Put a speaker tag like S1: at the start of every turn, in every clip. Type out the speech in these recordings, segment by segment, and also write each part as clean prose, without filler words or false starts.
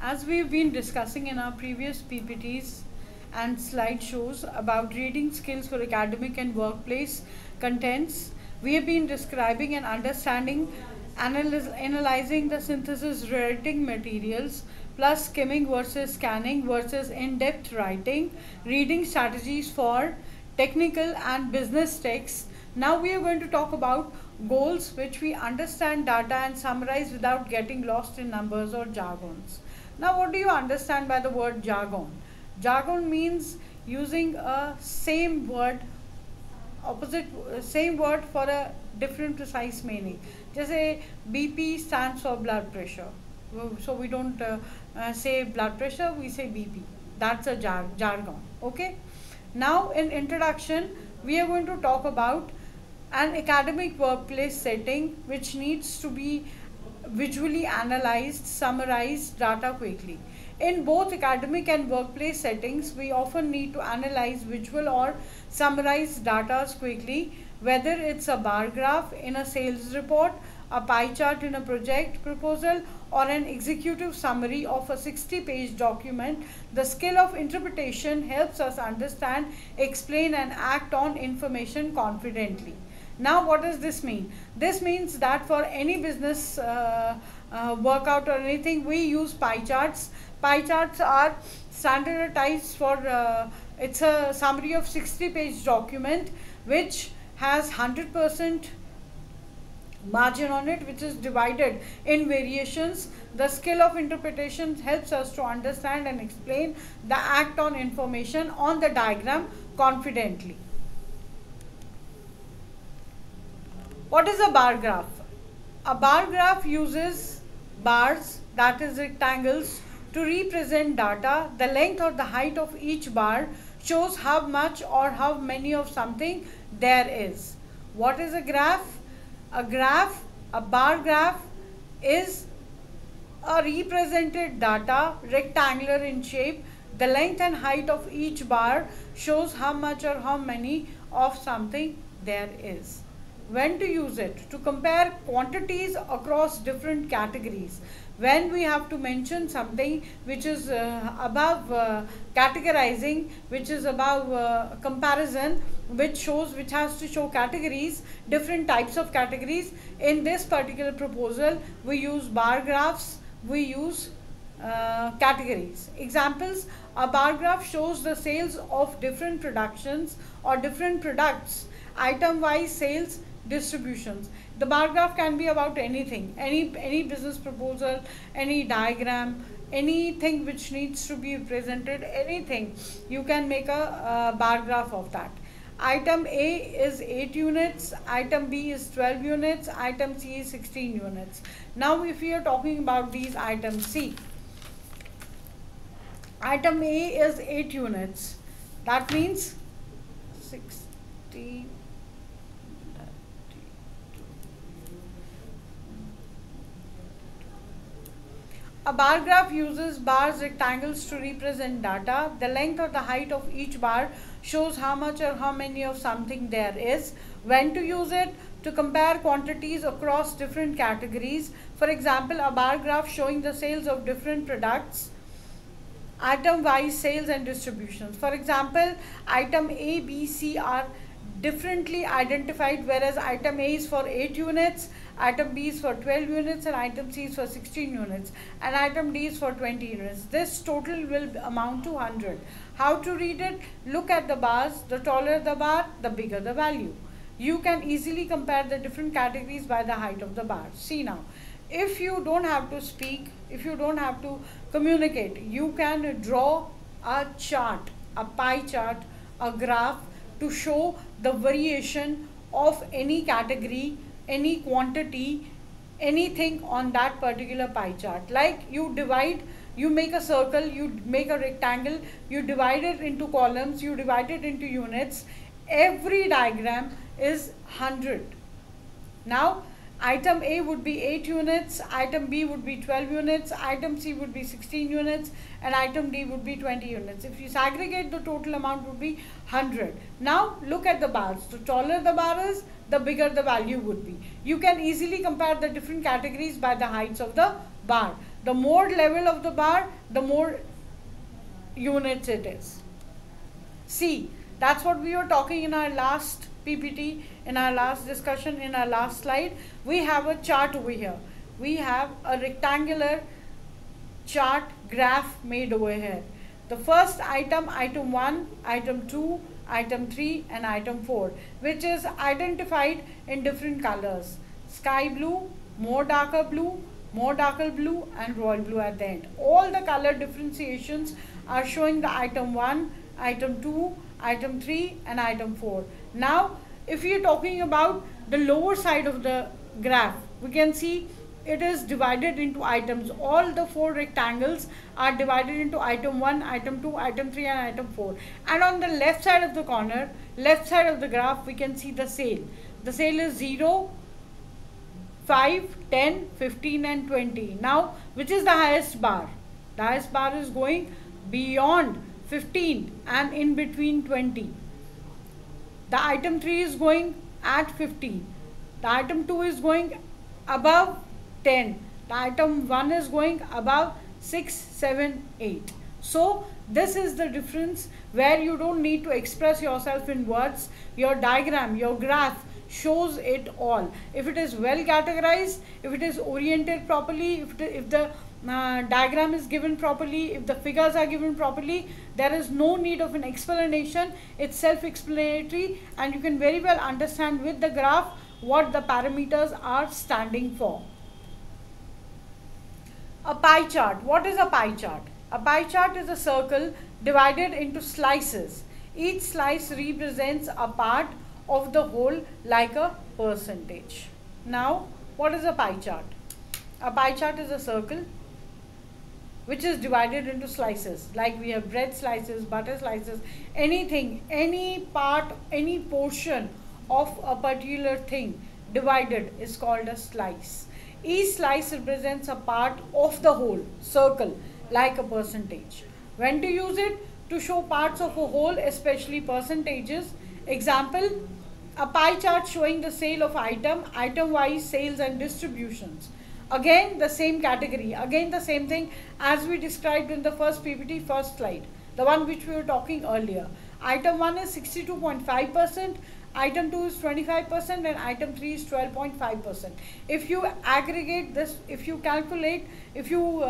S1: As we've been discussing in our previous PPTs and slideshows about reading skills for academic and workplace contents, we have been describing and understanding, analyzing the synthesis writing materials, plus skimming versus scanning versus in-depth writing, reading strategies for technical and business texts. Now we are going to talk about goals which we understand data and summarize without getting lost in numbers or jargons. Now what do you understand by the word jargon? Jargon means using a same word for a different precise meaning. Just say BP stands for blood pressure. So we don't say blood pressure, we say BP. That's a jargon. Okay. Now in introduction, we are going to talk about an academic workplace setting which needs to be visually analyzed, summarized data quickly. In both academic and workplace settings, we often need to analyze visual or summarize data quickly, whether it's a bar graph in a sales report, a pie chart in a project proposal, or an executive summary of a 60-page document. The skill of interpretation helps us understand, explain, and act on information confidently. Now what does this mean? This means that for any business workout or anything, we use pie charts. Pie charts are standardized for, it's a summary of 60-page document which has 100% margin on it, which is divided in variations. The skill of interpretation helps us to understand and explain the act on information on the diagram confidently. What is a bar graph? A bar graph uses bars, that is rectangles, to represent data. The length or the height of each bar shows how much or how many of something there is. What is a graph? A bar graph is a represented data, rectangular in shape. The length and height of each bar shows how much or how many of something there is. When to use it? To compare quantities across different categories. When we have to mention something which is above categorizing, which is above comparison, which has to show categories, different types of categories. In this particular proposal, we use bar graphs, we use categories. Examples: a bar graph shows the sales of different productions or different products, item-wise sales distributions. The bar graph can be about anything, any business proposal, any diagram, anything which needs to be presented, anything. You can make a bar graph of that. Item A is 8 units, item B is 12 units, item C is 16 units. Now if we are talking about these items, see, item A is 8 units, that means 60. A bar graph uses bars, rectangles to represent data. The length or the height of each bar shows how much or how many of something there is. When to use it? To compare quantities across different categories. For example, a bar graph showing the sales of different products, item-wise sales and distributions. For example, item A, B, C are differently identified, whereas item A is for 8 units, item B is for 12 units, and item C is for 16 units, and item D is for 20 units. This total will amount to 100. How to read it? Look at the bars. The taller the bar, the bigger the value. You can easily compare the different categories by the height of the bar. See now, if you don't have to speak, if you don't have to communicate, you can draw a chart, a pie chart, a graph, to show the variation of any category, any quantity, anything on that particular pie chart. Like you divide, you make a circle, you make a rectangle, you divide it into columns, you divide it into units. Every diagram is 100. Now item A would be 8 units, item B would be 12 units, item C would be 16 units, and item D would be 20 units. If you segregate, the total amount would be 100. Now look at the bars. The taller the bar is, the bigger the value would be. You can easily compare the different categories by the heights of the bar. the more level of the bar, the more units it is. See, that's what we were talking in our last PPT, in our last discussion, in our last slide. We have a chart over here. We have a rectangular chart graph made over here. The first item, item 1, item 2, item 3 and item 4, which is identified in different colors: sky blue, more darker blue and royal blue at the end. All the color differentiations are showing the item 1, item 2, item 3 and item 4. Now if we are talking about the lower side of the graph, we can see it is divided into items. All the 4 rectangles are divided into item 1, item 2, item 3 and item 4. And on the left side of the corner, left side of the graph, we can see the sale. The sale is 0, 5, 10, 15 and 20. Now which is the highest bar? The highest bar is going beyond 15 and in between 20. The item 3 is going at 15. The item 2 is going above 10. The item 1 is going above 6, 7, 8. So this is the difference where you don't need to express yourself in words. Your diagram, your graph shows it all. If it is well categorized, if it is oriented properly, if the diagram is given properly, if the figures are given properly, there is no need of an explanation. It's self-explanatory and you can very well understand with the graph what the parameters are standing for. A pie chart. What is a pie chart? A pie chart is a circle divided into slices. Each slice represents a part of the whole like a percentage. Now, what is a pie chart? A pie chart is a circle which is divided into slices. Like we have bread slices, butter slices, anything, any part, any portion of a particular thing divided is called a slice. Each slice represents a part of the whole circle like a percentage. When to use it? To show parts of a whole, especially percentages. Example, a pie chart showing the sale of item wise sales and distributions. Again the same category, again the same thing as we described in the first PPT, first slide, the one which we were talking earlier. Item 1 is 62.5%, item 2 is 25% and item 3 is 12.5%. If you aggregate this, if you calculate, if you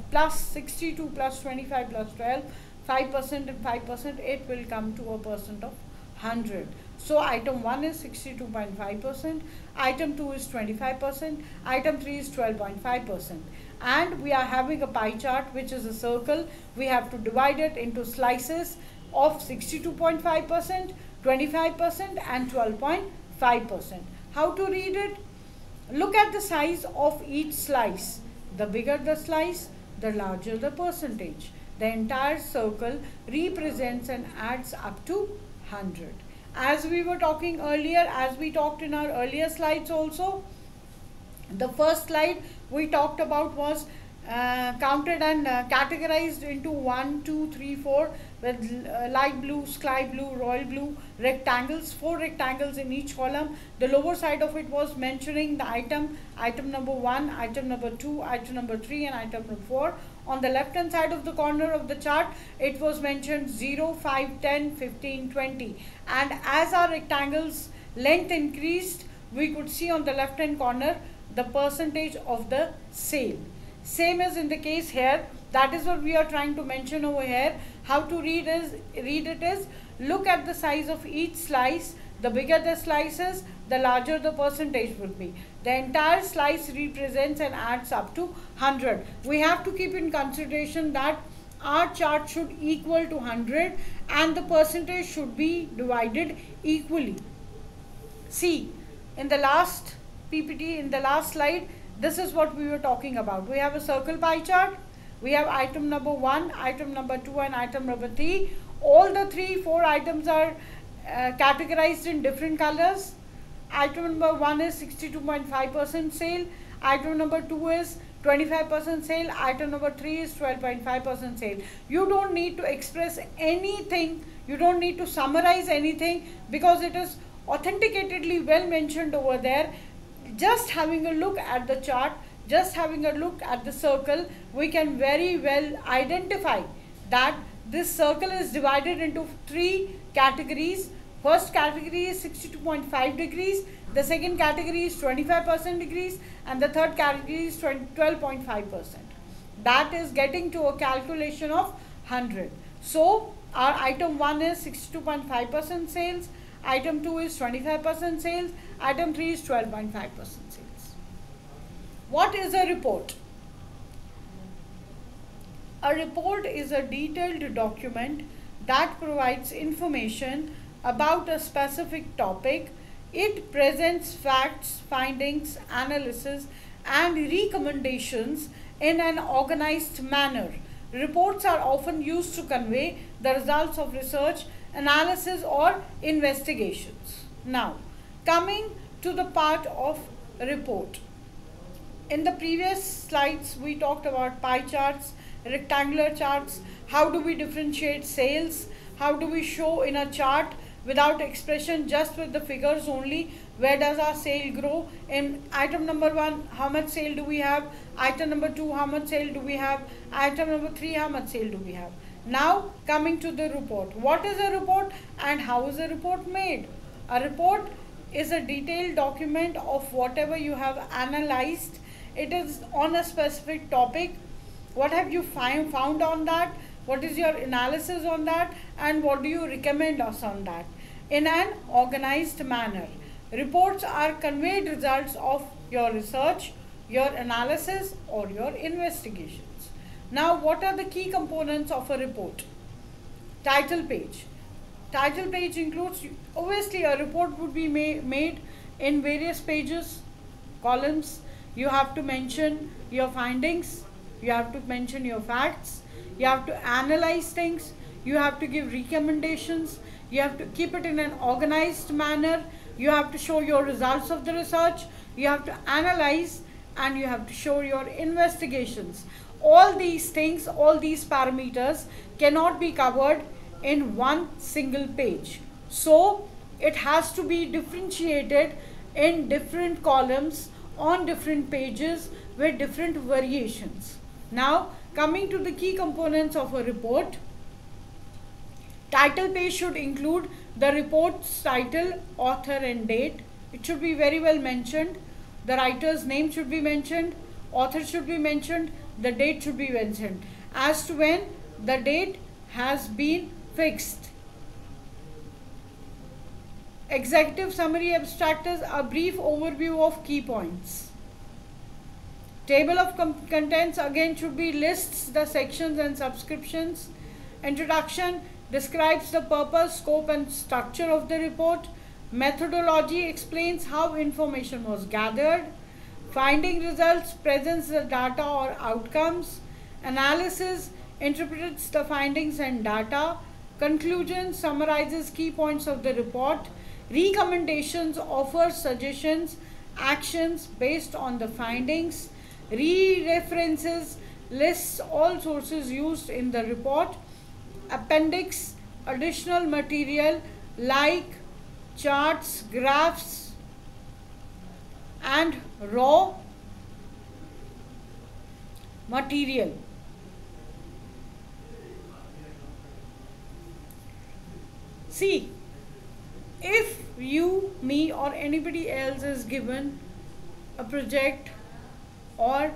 S1: plus 62 plus 25 plus 12, 5% and 5%, it will come to a percent of 100. So item 1 is 62.5%, item 2 is 25%, item 3 is 12.5%. And we are having a pie chart which is a circle. We have to divide it into slices of 62.5%, 25% and 12.5%. How to read it? Look at the size of each slice. The bigger the slice, the larger the percentage. The entire circle represents and adds up to 100. As we were talking earlier, as we talked in our earlier slides also, the first slide we talked about was counted and categorized into 1, 2, 3, 4 with light blue, sky blue, royal blue rectangles, 4 rectangles in each column. The lower side of it was mentioning the item number 1, item number 2, item number 3 and item number 4. On the left hand side of the corner of the chart, it was mentioned 0, 5, 10, 15, 20. And as our rectangles length increased, we could see on the left hand corner the percentage of the sale. Same as in the case here. That is what we are trying to mention over here. How to read it is, look at the size of each slice. The bigger the slices, the larger the percentage would be. The entire slice represents and adds up to 100. We have to keep in consideration that our chart should equal to 100 and the percentage should be divided equally. See, in the last PPT, in the last slide, this is what we were talking about. We have a circle pie chart. We have item number 1, item number 2 and item number 3. All the 4 items are categorized in different colors. Item number 1 is 62.5% sale. Item number 2 is 25% sale. Item number 3 is 12.5% sale. You don't need to express anything. You don't need to summarize anything because it is authenticatedly well mentioned over there. Just having a look at the chart just having a look at the circle, we can very well identify that this circle is divided into 3 categories. First category is 62.5 degrees, the second category is 25% degrees, and the third category is 12.5%. That is getting to a calculation of 100. So our item 1 is 62.5% sales, item 2 is 25% sales, item 3 is 12.5% sales. What is a report? A report is a detailed document that provides information about a specific topic. It presents facts, findings, analysis, and recommendations in an organized manner. Reports are often used to convey the results of research, analysis, or investigations. Now, coming to the part of report. In the previous slides, we talked about pie charts, rectangular charts. How do we differentiate sales? How do we show in a chart without expression, just with the figures only, where does our sale grow? In item number 1, how much sale do we have? Item number 2, how much sale do we have? Item number 3, how much sale do we have? Now coming to the report. What is a report and how is a report made? A report is a detailed document of whatever you have analyzed. It is on a specific topic. What have you found on that? What is your analysis on that? And what do you recommend us on that? In an organized manner. Reports are conveyed results of your research, your analysis, or your investigations. Now, what are the key components of a report? Title page. Title page includes, obviously a report would be made in various pages, columns. You have to mention your findings, you have to mention your facts, you have to analyze things, you have to give recommendations, you have to keep it in an organized manner, you have to show your results of the research, you have to analyze, and you have to show your investigations. All these things, all these parameters cannot be covered in one single page. So it has to be differentiated in different columns on different pages with different variations. Now coming to the key components of a report. Title page should include the report's title, author and date. It should be very well mentioned. The writer's name should be mentioned, author should be mentioned, the date should be mentioned as to when the date has been fixed. Executive summary abstract is a brief overview of key points. Table of contents again should be lists the sections and subscriptions. Introduction describes the purpose, scope and structure of the report. Methodology explains how information was gathered. Finding results presents the data or outcomes. Analysis interprets the findings and data. Conclusion summarizes key points of the report. Recommendations offers suggestions, actions based on the findings. References lists all sources used in the report. Appendix additional material like charts, graphs and raw material. See, if you, me or anybody else is given a project or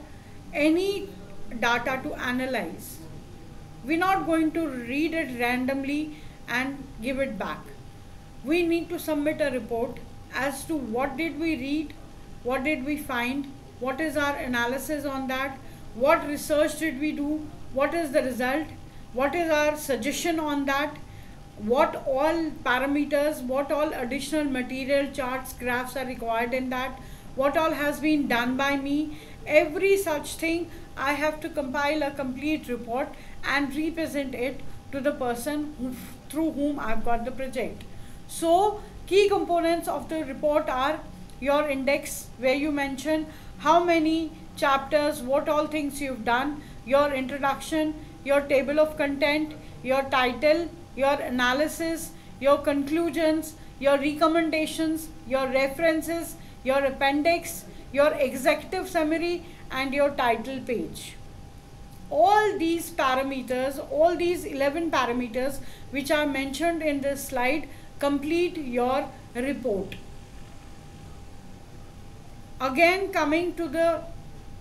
S1: any data to analyze, we're not going to read it randomly and give it back. We need to submit a report as to what did we read, what did we find, what is our analysis on that, what research did we do, what is the result, what is our suggestion on that, what all parameters, what all additional material, charts, graphs are required in that, what all has been done by me. Every such thing I have to compile a complete report and represent it to the person through whom I've got the project. So key components of the report are your index, where you mention how many chapters, what all things you've done, your introduction, your table of content, your title, your analysis, your conclusions, your recommendations, your references, your appendix, your executive summary, and your title page. All these parameters, all these 11 parameters which are mentioned in this slide complete your report. Again, coming to the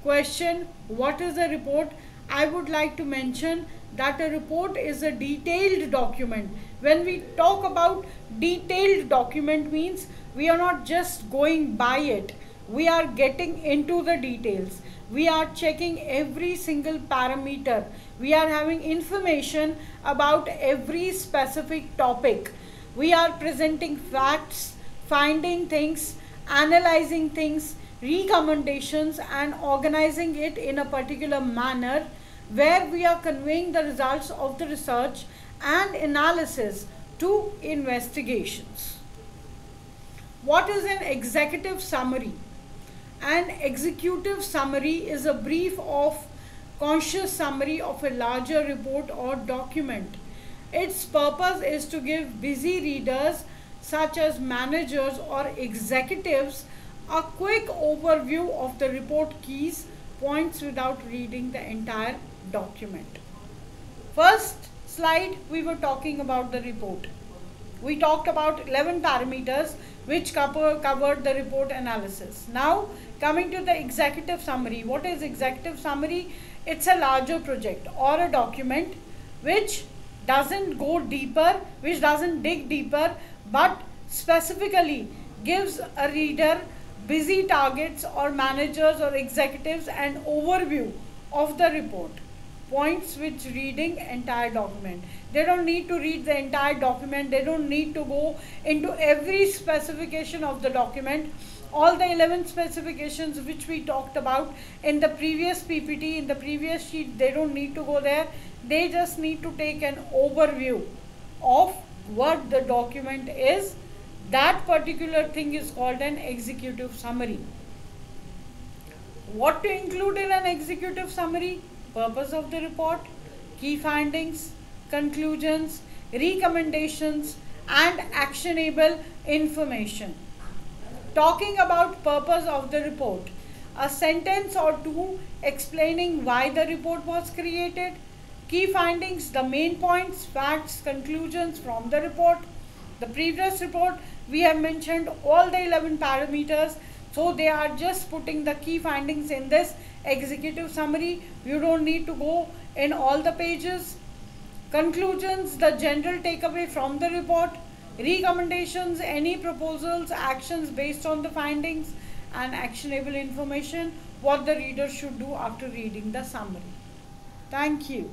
S1: question, what is a report? I would like to mention that a report is a detailed document. When we talk about detailed document, means we are not just going by it. We are getting into the details. We are checking every single parameter. We are having information about every specific topic. We are presenting facts, finding things, analyzing things, recommendations, and organizing it in a particular manner where we are conveying the results of the research and analysis to investigations. What is an executive summary? An executive summary is a brief of conscious summary of a larger report or document. Its purpose is to give busy readers such as managers or executives a quick overview of the report keys points without reading the entire document. First slide, we were talking about the report. We talked about 11 parameters which covered the report analysis. Now coming to the executive summary. What is executive summary? It's a larger project or a document which doesn't go deeper, which doesn't dig deeper, but specifically gives a reader, busy targets or managers or executives an overview of the report, points with reading entire document. They don't need to read the entire document. They don't need to go into every specification of the document. All the 11 specifications which we talked about in the previous PPT, in the previous sheet, they don't need to go there. They just need to take an overview of what the document is. That particular thing is called an executive summary. What to include in an executive summary? Purpose of the report, key findings, conclusions, recommendations, and actionable information. Talking about purpose of the report, a sentence or two explaining why the report was created, key findings, the main points, facts, conclusions from the report. The previous report, we have mentioned all the 11 parameters, so they are just putting the key findings in this executive summary. You don't need to go in all the pages. Conclusions, the general takeaway from the report. Recommendations, any proposals, actions based on the findings, and actionable information, what the reader should do after reading the summary. Thank you.